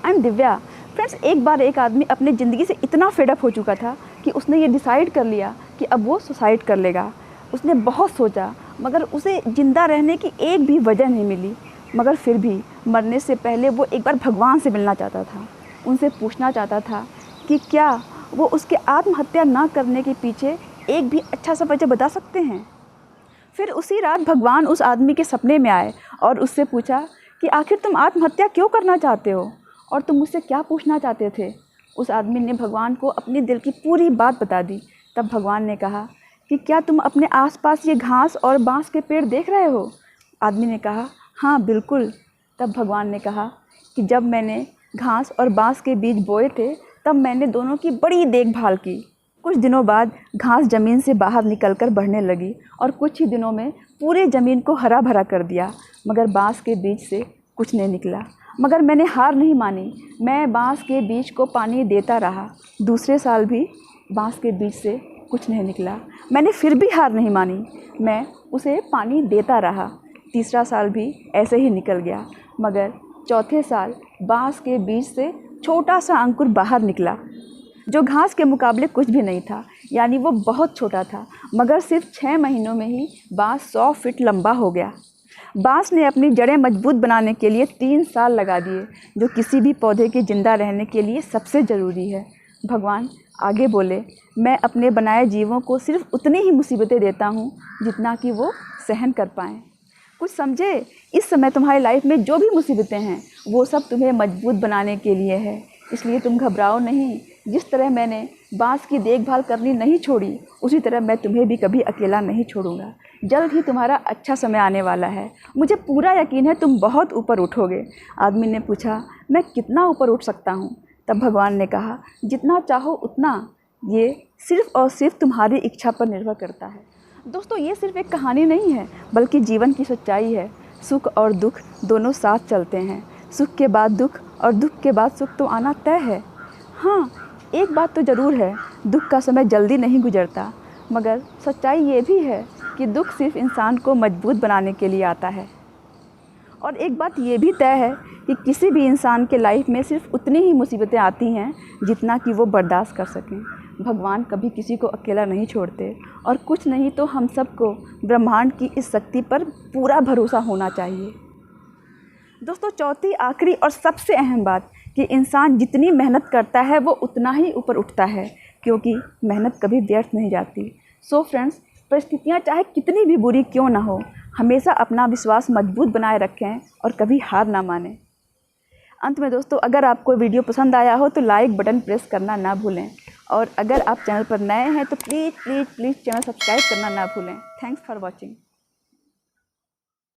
I am Divya. Friends, एक बार एक आदमी अपने ज़िंदगी से इतना फेडअप हो चुका था कि उसने ये डिसाइड कर लिया कि अब वो सुसाइड कर लेगा। उसने बहुत सोचा मगर उसे ज़िंदा रहने की एक भी वजह नहीं मिली। मगर फिर भी मरने से पहले वो एक बार भगवान से मिलना चाहता था। उनसे पूछना चाहता था कि क्या वो उसके आत्महत्या ना करने के पीछे एक भी अच्छा सा वजह बता सकते हैं। फिर उसी रात भगवान उस आदमी के सपने में आए और उससे पूछा कि आखिर तुम आत्महत्या क्यों करना चाहते हो और तुम मुझसे क्या पूछना चाहते थे। उस आदमी ने भगवान को अपने दिल की पूरी बात बता दी। तब भगवान ने कहा कि क्या तुम अपने आसपास ये घास और बांस के पेड़ देख रहे हो। आदमी ने कहा हाँ बिल्कुल। तब भगवान ने कहा कि जब मैंने घास और बांस के बीज बोए थे तब मैंने दोनों की बड़ी देखभाल की। कुछ दिनों बाद घास ज़मीन से बाहर निकलकर बढ़ने लगी और कुछ ही दिनों में पूरे ज़मीन को हरा भरा कर दिया। मगर बांस के बीज से कुछ नहीं निकला। मगर मैंने हार नहीं मानी। मैं बांस के बीज को पानी देता रहा। दूसरे साल भी बांस के बीज से कुछ नहीं निकला। मैंने फिर भी हार नहीं मानी। मैं उसे पानी देता रहा। तीसरा साल भी ऐसे ही निकल गया। मगर चौथे साल बांस के बीज से छोटा सा अंकुर बाहर निकला जो घास के मुकाबले कुछ भी नहीं था, यानी वो बहुत छोटा था। मगर सिर्फ 6 महीनों में ही बांस 100 फीट लंबा हो गया। बांस ने अपनी जड़ें मजबूत बनाने के लिए 3 साल लगा दिए, जो किसी भी पौधे के ज़िंदा रहने के लिए सबसे ज़रूरी है। भगवान आगे बोले, मैं अपने बनाए जीवों को सिर्फ उतनी ही मुसीबतें देता हूँ जितना कि वो सहन कर पाएँ। कुछ समझे? इस समय तुम्हारी लाइफ में जो भी मुसीबतें हैं वो सब तुम्हें मजबूत बनाने के लिए है। इसलिए तुम घबराओ नहीं। जिस तरह मैंने बांस की देखभाल करनी नहीं छोड़ी, उसी तरह मैं तुम्हें भी कभी अकेला नहीं छोड़ूंगा। जल्द ही तुम्हारा अच्छा समय आने वाला है। मुझे पूरा यकीन है तुम बहुत ऊपर उठोगे। आदमी ने पूछा, मैं कितना ऊपर उठ सकता हूँ? तब भगवान ने कहा, जितना चाहो उतना। ये सिर्फ़ और सिर्फ तुम्हारी इच्छा पर निर्भर करता है। दोस्तों, ये सिर्फ एक कहानी नहीं है बल्कि जीवन की सच्चाई है। सुख और दुख दोनों साथ चलते हैं। सुख के बाद दुख और दुख के बाद सुख तो आना तय है। हाँ, एक बात तो ज़रूर है, दुख का समय जल्दी नहीं गुजरता। मगर सच्चाई ये भी है कि दुख सिर्फ इंसान को मजबूत बनाने के लिए आता है। और एक बात ये भी तय है कि किसी भी इंसान के लाइफ में सिर्फ उतनी ही मुसीबतें आती हैं जितना कि वो बर्दाश्त कर सकें। भगवान कभी किसी को अकेला नहीं छोड़ते और कुछ नहीं तो हम सबको ब्रह्मांड की इस शक्ति पर पूरा भरोसा होना चाहिए। दोस्तों, चौथी, आखिरी और सबसे अहम बात कि इंसान जितनी मेहनत करता है वो उतना ही ऊपर उठता है, क्योंकि मेहनत कभी व्यर्थ नहीं जाती। सो फ्रेंड्स, परिस्थितियाँ चाहे कितनी भी बुरी क्यों ना हो, हमेशा अपना विश्वास मजबूत बनाए रखें और कभी हार ना मानें। अंत में दोस्तों, अगर आपको वीडियो पसंद आया हो तो लाइक बटन प्रेस करना ना भूलें। और अगर आप चैनल पर नए हैं तो प्लीज़ चैनल सब्सक्राइब करना ना भूलें। Thanks for watching.